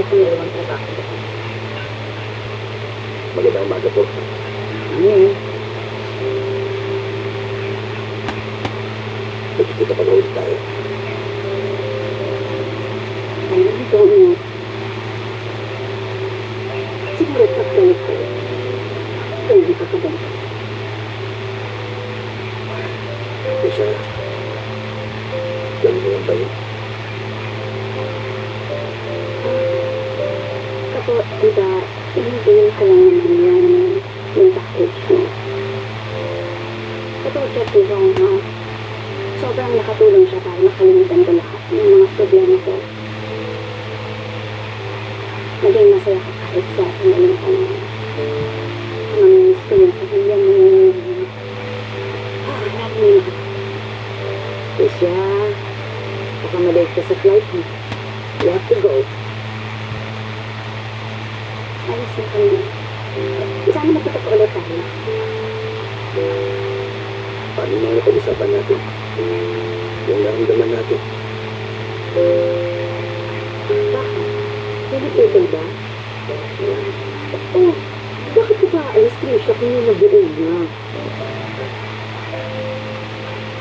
ko na iwan trabaho. Magandang umaga po. Ano eh? Nagkikita pa na ulit tayo. Ay, ito mo. Siguro pagbalik ko. Pwede ka pa ba? Tisha, ganun mo lang ba yun? Ako, diba, hindi ko lang naman yung package mo. Katulad siya, diba, ha? Sobrang nakatulong siya para makalimutan ko lahat ng mga problema ko. Naging masaya ka kahit sa sanaling ka na. Namimiss ko yung pamilya mo. Love mo yun. Tisha, baka malate ka sa flight mo. You have to go. Ayos na kami. Sana magkita ko ulit tayo. Paano yung mga pag-usapan natin? Yung naramdaman natin. Bakit? Pinipitol ba? Oh, bakit ka pa aalis, Trisha, kung yung nabuo na?